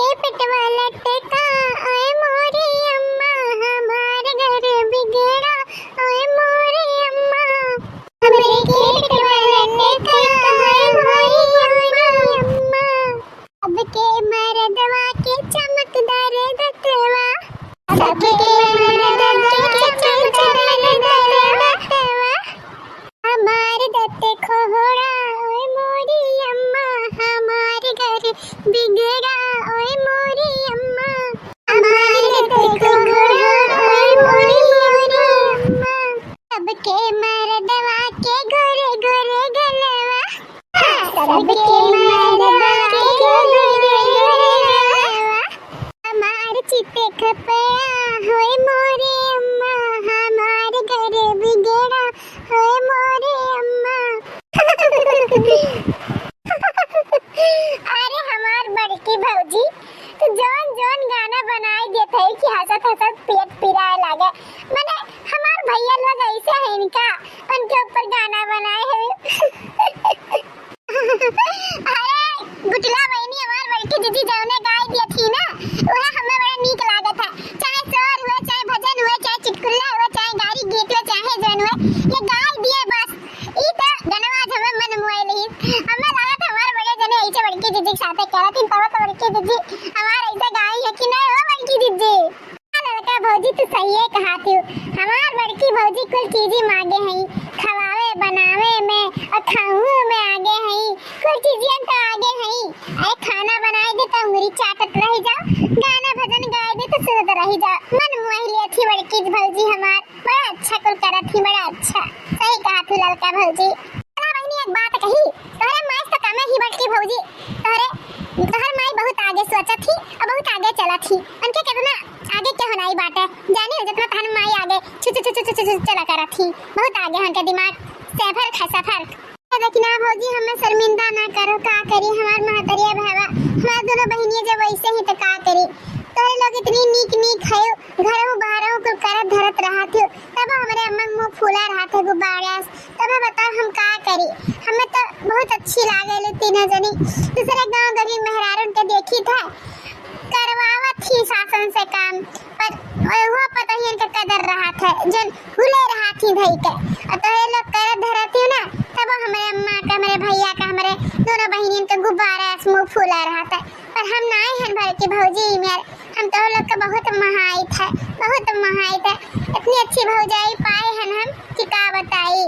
के पेटवा लटका ओए मोरी अम्मा हमार घर बिगड़ा ओए मोरी अम्मा हमरे के पेटवा लटका ओए मोरी अम्मा अब के मर्दवा के चमकदार दतवा सबके मर्दवा के चमकदार दतवा हमार दत खोहरा ओए मोरी अम्मा हमार घर बिगड़ा ओए मोरी अम्मा हमार दत खोहरा ओए मोरी अम्मा सबके मर्दवा के गोरे गोरे गलवा सबके मर्दवा के गोरे गोरे गलवा हमार चिते खपया ओए मोरी अम्मा हमार घर बिगड़ा ओए मोरी अम्मा अरे हमार बड़की भौजी तो जोन जोन गाना बनाई देत है कि हंसत हंसत पेट पिराए लागे माने हमार भैया लोग ऐसे है इनका उनके ऊपर गाना बनाए है अरे गुटला बहनी हमार बड़की दीदी जौने गाय दी थी ना वह हमें बड़ा नीक लागत है चाहे सोर हुए चाहे भजन हुए चाहे चुटकुला हुए चाहे गारी गीत हुए चाहे जौन हुए ये गाय दिए बस ई तो गनवाज हमें मन मोइल ही हमें लागत हमार बड़े जने ऐसे बड़की दीदी के साथे करत तब तो बड़की दीदी हमार ऐसे गाय है कि नहीं हो बड़की दीदी लड़का भौजी तू सही है कहा थी हमार बड़की भौजी कुल चीजें मांगे हैं खवावे बनावे में और खाऊं में आगे हैं कुल चीजें तो आगे हैं अरे खाना बनाए दे तो उंगली चाटत रह जाओ गाना भजन गाए दे तो सुनत रह जाओ मन मोहिली थी बड़की भौजी हमार बड़ा अच्छा कुल करत थी बड़ा अच्छा सही कहा थी लड़का भौजी बहनी एक बात कही तोरे माई तो कम ही बड़की भौजी तोहर माई बहुत आगे सोचत थी और बहुत आगे चलत थी उनके कितना आगे क्या होना ही बात है जाने हो जितना तहन माई आगे छु चला करत थी बहुत आगे उनके दिमाग सफर लेकिन आप भौजी हमें शर्मिंदा ना करो का करी हमार महतरिया भावा हमार दोनों बहनियां जब वैसे ही तो का करी तोरे लोग इतनी नीक है घरों बाहरों कुल करत धरत रहा थे तब हमारे अम्मा मुंह फूला रहा थे गुब्बारे तब बताओ हम का करी हमें तो बहुत अच्छी लागे तीनों जनी दूसरे गांव गली मेहरारू के देखी था करवावत थी शासन से काम पर वो पता ही इनका कदर रहा था जन हुले रहा थी भाई के और तो ये लोग करत धरत थी ना तब हमारे अम्मा का हमारे भैया का हमारे दोनों बहनियों का गुब्बारा मुंह फूला रहा था पर हम ना हैं भर की भौजी मेरे हम तो लोग का बहुत महायत है इतनी अच्छी भौजाई पाए हैं हम कि का बताई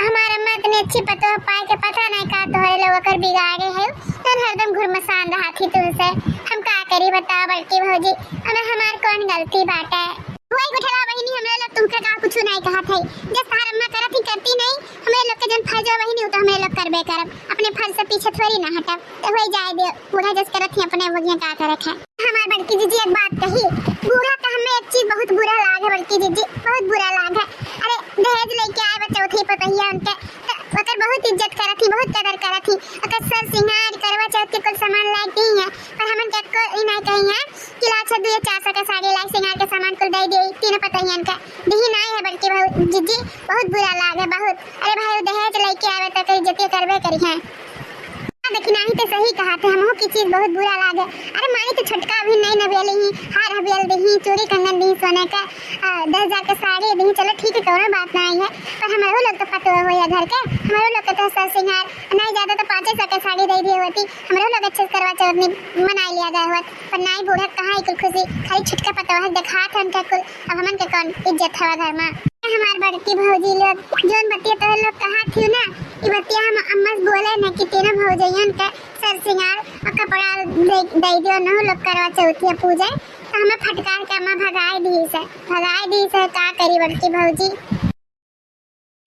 हमारा अम्मा इतनी अच्छी पतो पाए के पता नहीं का तोहरे लोग कर बिगाड़े है तन हरदम घुरमसान रहा थी तुमसे हम का करी बताओ बड़की भौजी हमें हमार कौन गलती बात है वही गुठला बहनी हमरे लोग तुमके का कुछ नहीं कहा थे जब तार अम्मा करत ही करती नहीं हमरे लोग के जन फर्ज बहनी तो हमरे लोग करबे करब अपने फर्ज से पीछे थोड़ी ना हटब तो होई जाए दे बूढ़ा जस करत ही अपने वगिया का करत है हमार बड़की दीदी एक बात कही बूढ़ा का हमें एक चीज बहुत बुरा लागे बड़की दीदी बहुत बुरा लागे अरे दहेज लेके आए बच्चे उठी पतहिया उनके ओकर बहुत इज्जत करत थी बहुत कदर करत थी ओकर सर सिंगार करवा चौथ के कुल सामान लायक ही है पर हमन के को ई नहीं कही है कि लाख 400 का साड़ी लायक सिंगार के सामान कुल दे दे तीनों पतहिया उनका दही नहीं है बड़की दीदी बहुत बुरा लागे बहुत अरे भाई दहेज लेके आवे तो इज्जत करबे करी है लेकिन नहीं तो सही कहा थे हमहु की चीज बहुत बुरा लागे अरे मानी तो छोटका भी नहीं नवेली ही हार हवेल दही चोरी कंगन दी सोने का 10,000 का साड़ी दी चलो ठीक है कोई बात नहीं है पर हमारे लोग तो पतो हो या घर के हमारे लोग के तो सर सिंगार नहीं ज्यादा तो 500 का साड़ी दे दी होती हमारे लोग अच्छे करवा चौथ में मनाई लिया गया हुआ पर नहीं बूढ़ा कहाँ कुल खुशी खाली छुटका पतो है दिखा था उनका कुल अब हमन के कौन इज्जत हवा घर में हमार बड़की भौजी लोग जोन बतिया तो लोग कहा थी ना ये बतिया हम अम्मा से बोले ना कि तीनों भौजैयन के सर सिंगार और कपड़ा दे दियो न लोग करवा चौथिया पूजा तो हमें फटकार के अम्मा भगाए दी से का करी बड़की भौजी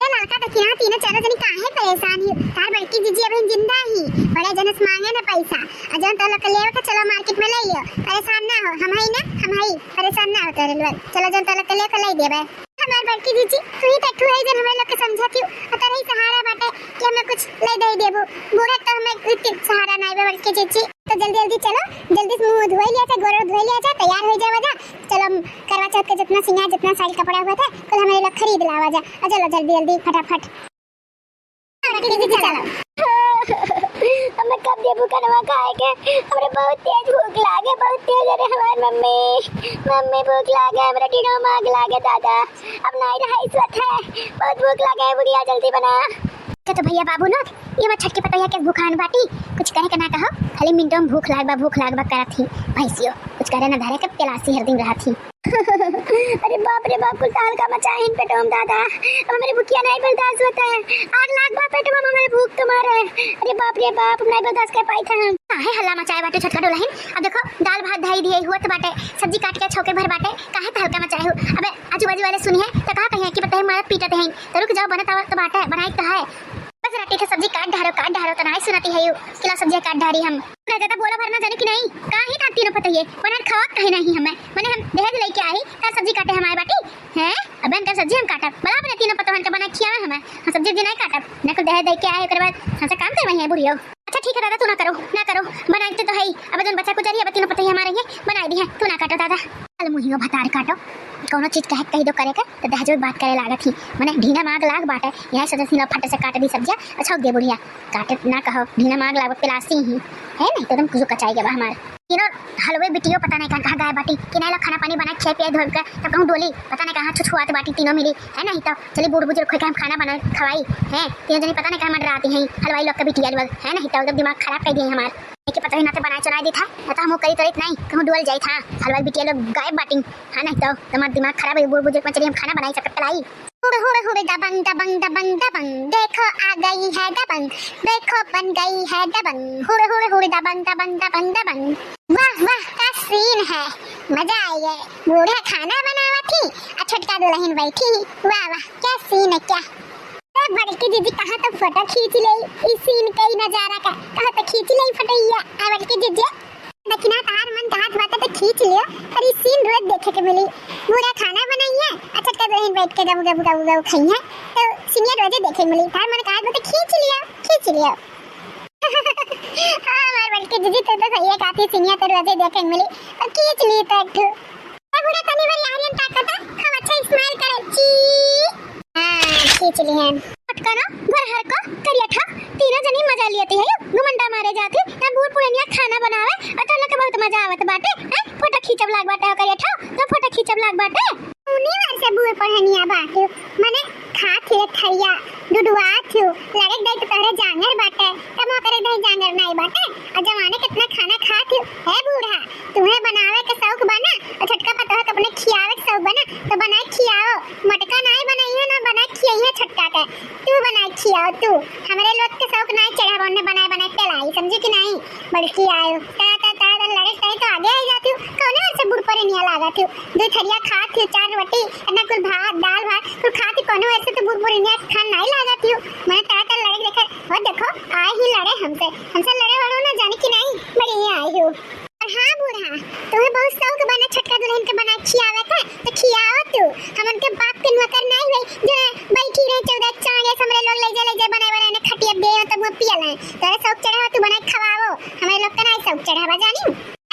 लड़का तो किया तीनों चारों जनी काहे परेशान ही तार बड़की दीदी अभी जिंदा ही बड़े जनस मांगे ना पैसा अजन तो लोग लेवे के चलो मार्केट में ले लियो परेशान ना हो हम ही परेशान ना हो तेरे लोग चलो जन तो लोग ले के ले देबे हमार बड़की दीदी तू ही तक है जन हमें लोग के समझाती हो अतर ही सहारा बाटे कि हमें कुछ ले दे देबो बूढ़ा तो हमें इतनी सहारा नहीं बे बड़की दीदी तो जल्दी चलो जल्दी से मुंह धोई लिया था गोड़ धोई लिया था तैयार हो जावा जा चलो करवा चौथ के जितना सिंगार जितना साड़ी कपड़ा हुआ था कल हमारे लोग खरीद लावा जा चलो जल्दी फटाफट चलो हमें कब भूखनवा खाए के हमरे बहुत तेज भूख लागे, बहुत तेज। अरे हमार मम्मी भूख लागे, हमरा टीनो मांग लागे दादा, अब नहीं रहा इस वक्त है, बहुत भूख लागे बुढ़िया, जल्दी बना। तो भैया बाबू ना ये मत छटके पतैया के भूखान बाटी, कुछ कहे के ना कहो, खाली मिनटों में भूख लाग बा करत थी भैंसियो, कुछ करे ना धरे के प्यासी हर दिन रहा थी। अरे बाप रे बाप, कुल ताल का मचा है इन पेटों में दादा, अब हमारे भूखिया नहीं बर्दाश्त होता है, 8 लाख बाप पेटों में हमारे भूख तुम्हारे। अरे बाप रे बाप, नहीं बर्दाश्त कर पाई था हम। काहे हल्ला मचाए बाटे छटका डोलाहिन, अब देखो दाल भात धाई दिए हुआ तो बाटे, सब्जी काट के छौके भर बाटे, काहे हल्का मचाए हो। अबे आजू बाजू वाले सुनी है तो कहा कहीं कि पता है मारत पीटते हैं, तो रुक जाओ, बनत आवत तो बाटे, बनाई तो है, बस रट्टी के सब्जी काट ढारो तो नहीं सुनती है, किलो सब्जी काट ढारी हम ना ज्यादा बोला भरना जाने की नहीं, काहे ना तीनों पता है बना खवा कहीं नहीं हमें, मैंने हम दहेज लेके आई तार सब्जी काटे हमारे बाटी हैं, अब इनका सब्जी हम काटब बड़ा अपने तीनों पता हमके बना खियावे हमें, हम सब्जी नहीं काटब ना, कुछ दहेज दे के आए ओकर बाद हमसे काम करवाई है बुढ़ियो। अच्छा ठीक है दादा, तू ना करो बनाते तो है, अब जन बच्चा को जरिए तीनों पता ही हमारे ये बनाई दी है, तू ना काटो दादा, चल मुहियो भतार काटो, कौनो चीज कही दो करे का तो दहेज बात करे लागत ही, मैंने ढीना मांग लाग बाटे, यहां सोचा थी फट से काट दी सब्जियां, अच्छा दे बुढ़िया काटे ना कहो, ढीना मांग लाग पिलासी ही है नहीं तो तुम कुछ कचाई के बा हमार तीनों हलवे बिटियो पता नहीं कहां गाय बाटी कि नहीं, लोग खाना पानी बना खे पिए धोल के तब कहूं डोली पता नहीं कहां छुछुआत बाटी तीनों मिली है नहीं, तो चली बूढ़ बुजुर्ग खोई के हम खाना बना खवाई है, तीनों जनी पता नहीं कहां मंडरा आती हैं हलवाई लोग के बिटिया लोग है नहीं, तो दिमाग खराब कर दिए हमार के पता ही ना बनाए चुनाई दी था, तो हम करी तरीत नहीं कहूं डोल जाई था, हलवाई बिटिया लोग गायब बाटी है नहीं, तो तुम्हारा दिमाग खराब है, बूढ़ बुजुर्ग में चलिए हम खाना बनाई सकते लाई। हुड़े दबंग दबंग दबंग दबंग, देखो आ गई है दबंग, देखो बन गई है दबंग, हुड़े दबंग दबंग दबंग दबंग। वाह वाह क्या सीन है, मजा आई है, बूढ़ा खाना बनावा थी और छोटका दुल्हन बैठी, वाह वाह क्या सीन है क्या। बड़की दीदी कहाँ तो फोटो खींच ले इस सीन का ही नजारा का, कहाँ तो खींच ले फटैया आ बड़की दीदी दक्षिणा तार मन कहात बात तो खींच लियो, पर इस सीन रोज देखे के मिली, पूरा खाना बनाइए अच्छा का बहन बैठ के गब गब गब गब खाई है, तो सीनियर रोज देखे मिली, तार मन कहात बात खींच लियो हां हमार बड़की दीदी तो सही है, काफी सीनियर तो रोज देखे मिली और खींच ली तो एक पूरा तनी वाली आर्यन ताकत हम अच्छा स्माइल करे ची खींच ली है पटका ना घर हर को करिया था, तीनों जनी मजा लेती है, घुमंडा मारे जाती ना, बूढ़ पुरनिया खाना बनावे और तो लोग के बहुत मजा आवत बाटे हैं, फोटो खींचब लाग बाटे करिया था, तो फोटो खींचब लाग बाटे उन्हीं वर से बूढ़ पुरनिया बाटे माने खा थे खरिया दुडुआ थू लड़क दई तो तोरे जांगर बाटे, तब करे दई जांगर नहीं बाटे, और जमाने कितना खाना खा थू है बूढ़ा, तुम्हें बनावे के शौक बना और छटका पता है अपने खियावे के शौक बना तो बनाए खियाओ, मटका नहीं बनाइए ना बनाए खियाइए छटका के, तू बनाए खियाओ तू, हमारे लोग के शौक नहीं चढ़ा बनने बनाए पिलाई समझी कि नहीं, बल्कि आयो ता लड़े सही तो आगे आई जाती हूं, कौन है से बूढ़ पर नहीं लगा थी, दो थरिया खा थी 4 रोटी ना कुल भात दाल भात कुल खाती कौन ऐसे तो बूढ़ पर नहीं खान नहीं लगा थी, मैं ता लड़े देखा वो देखो आए ही लड़े हमसे लड़े वालों ना जाने की नहीं बड़ी आई हूं। हाँ बूढ़ा तुम्हें बहुत शौक बना छटका दुल्हन के बना खियावे था तो खियाओ तू, हम उनके बाप के नौकर नहीं हुई जो बैठी रहे 14 चांगे हमरे लोग ले जा बनाने खटिया दे तो वो पिया ले, तेरे शौक चढ़ा तू बना खवाओ, हमारे लोग का नहीं शौक चढ़ा जानी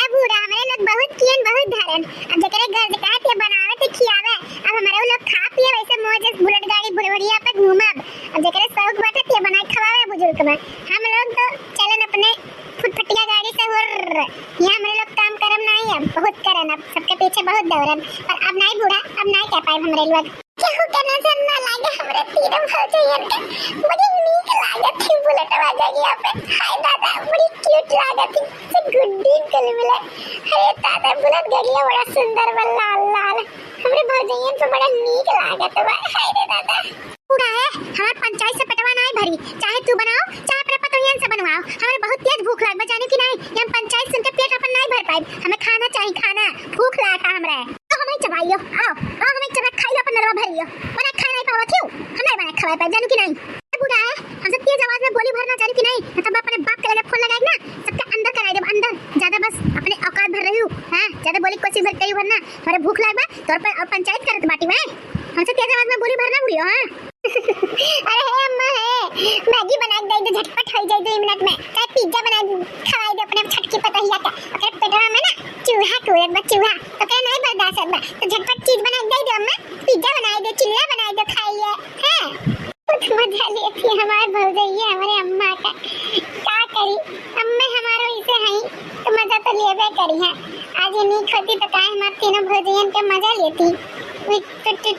ए बूढ़ा, हमारे लोग बहुत कियन बहुत धरन, अब जकरे घर का ते बनावे ते खियावे, अब हमारे लोग खा पिए वैसे मौज बुलेट गाड़ी बुढ़िया पे घूमब, अब जकरे शौक बाटे ते बनाए खवावे बुजुर्ग में, हम लोग तो चलन अपने फुटफटिया गाड़ी से हुर्र यहाँ हमारे लोग काम करम नहीं, अब बहुत करन, अब सबके पीछे बहुत दौड़न, पर अब नहीं बूढ़ा अब नहीं कह पाए हमारे लोग केहू के नजर ना लागे हमरे तीनों भौजाइयन के, बड़ी नीक लागत थी बुलेट वाला यहाँ पे, हाय दादा बड़ी क्यूट लागत थी से गुड्डी कल मिले, अरे दादा बुलेट गाड़ियां बड़ा सुंदर बा लाल लाल, हमरे भौजाइयन पे बड़ा नीक लागत बा, हाय रे दादा पूरा है हमार पंचायत से पेटवा नहीं भरी, चाहे तू बनाओ चाहे अपने पतोहियन से बनवाओ, हमें बहुत तेज भूख लाग जाने की नहीं, हम पंचायत सुन के पेट अपन नहीं भर पाए, हमें खाना चाहिए खाना, भूख लागा हमरे तो हमें चबाइयो आओ हमें चबा खाइयो अपन नरवा भरियो, बना खा नहीं पावा क्यों हम नहीं बना खवाए पाए जाने की नहीं, बूढ़ा है हमसे तेज आवाज में बोली भरना जाने की नहीं, तब अपने बाप के लगे फोन लगाए ना सबके अंदर कराई दे अंदर, ज्यादा बस अपने औकात भर रही हूं हां, ज्यादा बोली कोशिश भर करी भरना, हमारे भूख लाग बा तौर पर और पंचायत करत बाटी में, हमसे तेज आवाज में बोली भरना बुढ़ियो हां अरे हे अम्मा है मैगी बना दे दे झटपट हो जाए 2 मिनट में, चाहे पिज्जा बना खवाई दे अपने छटकी पतहिया का, अगर पेटवा में ना चूहा टूरत बा चूहा तो क्या नहीं बर्दाश्त बा, तो झटपट चीज बना दे अम्मा, पिज्जा बना दे चिल्ला बना दे खाइए हैं, बहुत मजा लेती हमारे भौजाइया हमारे अम्मा का, क्या करी अम्मा आज ये नीक होती तो काहे हमार तीनों भौजियन के मजा लेती। वे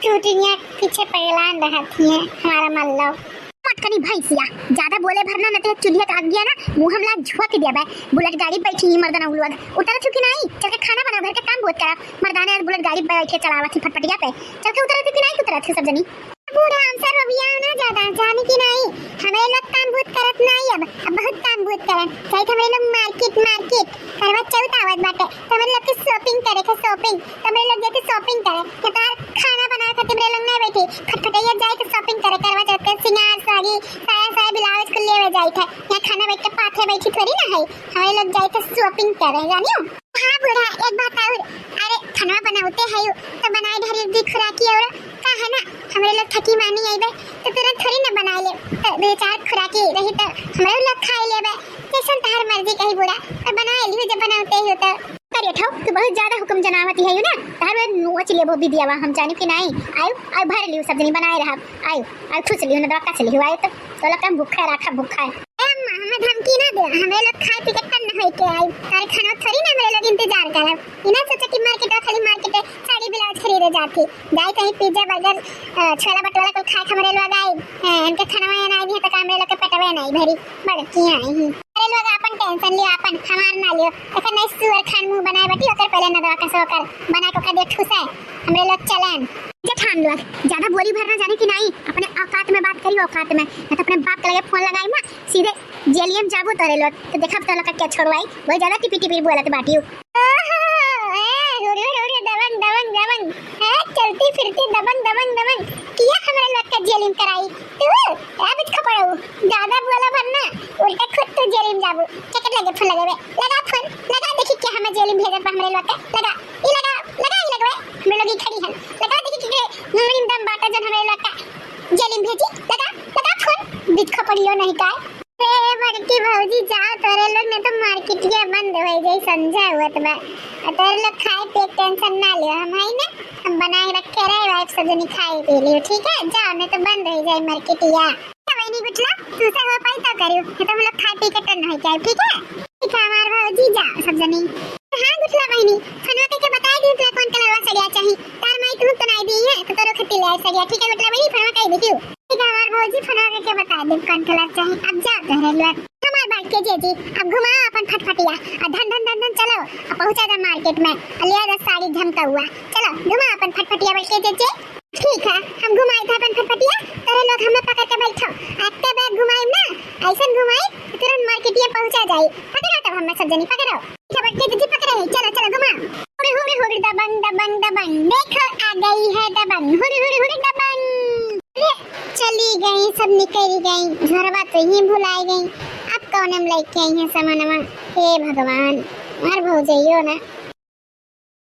टूटियाँ पीछे पगलान रहा थी हमारा मल्लो। मटकनी भैंसिया ज्यादा बोले भरना न तो चुलिया काट दिया ना मुंह हमला झुक दिया बे। बुलेट गाड़ी बैठी ही मर्दाना उलवा उतर चुकी नहीं चल के खाना बना घर के काम बहुत करा मर्दाना बुलेट गाड़ी बैठ के चलावा थी फटफटिया पे चल के उतर चुकी नहीं उतर थी सब जनी पूरा हम सर रबिया ना ज्यादा जाने की नहीं हमें लोग काम बहुत करत नहीं अब बहुत काम बहुत करन चाहे हमें लोग मार्केट करवा चौथ आवत बाटे हमें लोग के शॉपिंग करे के शॉपिंग हमें लोग जाके शॉपिंग करे के तार खाना बना खातिर मेरे लोग नहीं बैठे खटखटैया जाए के शॉपिंग करे करवा चौथ के सिंगार साड़ी साया ब्लाउज को लेवे जाए थे या खाना बैठ के पाथे बैठी थोड़ी ना है हमें लोग जाए के शॉपिंग करे जानियो। हां बुढ़ा एक बात और अरे खाना बनाते हैं तो बनाए ढेर दी खुराकी और का है ना हमारे लोग थकी मानी आई बे तो तुरंत थोड़ी ना बना ले तो दो चार खुराकी रही तो हमारे लोग खा ले बे जैसन तार मर्जी कही बुढ़ा और बना ली जब बनाते हो तो करे ठो तू बहुत ज्यादा हुक्म जनावती है ना तार नोच ले वो भी दिया हम जाने की नहीं आयो भर लियो सब जनी बनाए रहा आयो खुश लियो ना दवा चली आयो तो लगा भूखा रखा भूखा है हमें धमकी ना दे हमें लोग खाए पी के टन होई के आई तारे खाना थोड़ी ना मेरे लोग इंतजार करे इना सोचा कि मार्केट खाली मार्केट साड़ी ब्लाउज खरीदे जाती जाए कहीं पिज्जा बर्गर छोला भटूरा को खाए हमारे लोग आए इनके खाना में नहीं भी तो हमारे लोग के पेटवे नहीं भरी बड़की आई ही अरे लोग अपन टेंशन लियो अपन हमार ना लियो अगर नहीं सुअर खान मुंह बनाए बैठी ओकर पहले ना दवा कैसे ओकर बना के का दे ठुसे हमरे लोग चलें जेठान लोग ज्यादा बोली भरना जाने की नहीं अपने औकात में बात करियो औकात में नहीं तो अपने बाप के लगे फोन लगाई ना सीधे जेलियम जाबो तोरे लोग तो देखा तो लोग क्या छोड़वाई वो ज्यादा टिपी बोलत बाटियो दबंग है चलती फिरती दबंग किया हमारे लोग का जेलिम कराई तू ए बिच खपड़ो ज्यादा बोला भरना उल्टा खुद तो जेलिम जाबो टिकट लगे फोन लगा देखी क्या हमें जेलिम भेजत हमारे लोग का लगा हम लोग खड़ी हैं लगा देखी कि नूरिम दम बाटा जन हमारे लोग का जेलिम भेजी लगा फोन बिच खपड़ियो नहीं का ए बड़की भौजी जाओ तोरे लोग ने तो मार्केट ये बंद हो जाई समझा हुआ तो मैं तोरे लोग खाए पे टेंशन ना लियो हम है ना हम बनाए रखे रहे वाइफ सब जनी खाए पी लियो ठीक है जाओ नहीं तो बंद हो जाए मार्केट या वही नहीं गुटला तू से हो पाई तो करियो नहीं तो हम लोग खाए पी के टन हो जाए ठीक है हमार भौजी जाओ सब जनी हां गुटला बहनी खाना के बता दी तू कौन कलरवा सड़िया चाहिए तार माई तू तो नहीं दी है तो तोरो खट्टी ले सड़िया ठीक है गुटला बहनी खाना कह देखियो हमार भौजी फना के बता दे कौन कलर चाहिए अब जा घर लोग हमार बात के जी अब घुमा अपन फटफटिया और धन चलो अब पहुंचा जा मार्केट में लिया जा साड़ी झमका हुआ चलो घुमा अपन फटफटिया बैठ के जी ठीक है हम घुमाए थे अपन फटफटिया तेरे लोग हमें पकड़ के बैठो आते बैग घुमाई ना ऐसा घुमाई तुरंत मार्केटिया पहुंचा जाए पकड़ो तब हम सब जनी पकड़ो बैठ के जी पकड़े चलो घुमा हुरी दबंग देखो आ गई है दबंग हुरी दबंग चली गई सब निकल गई घरवा तो ही भुलाई गई अब कौन हम लेके आई है सामान हे भगवान मार भौजइयो ना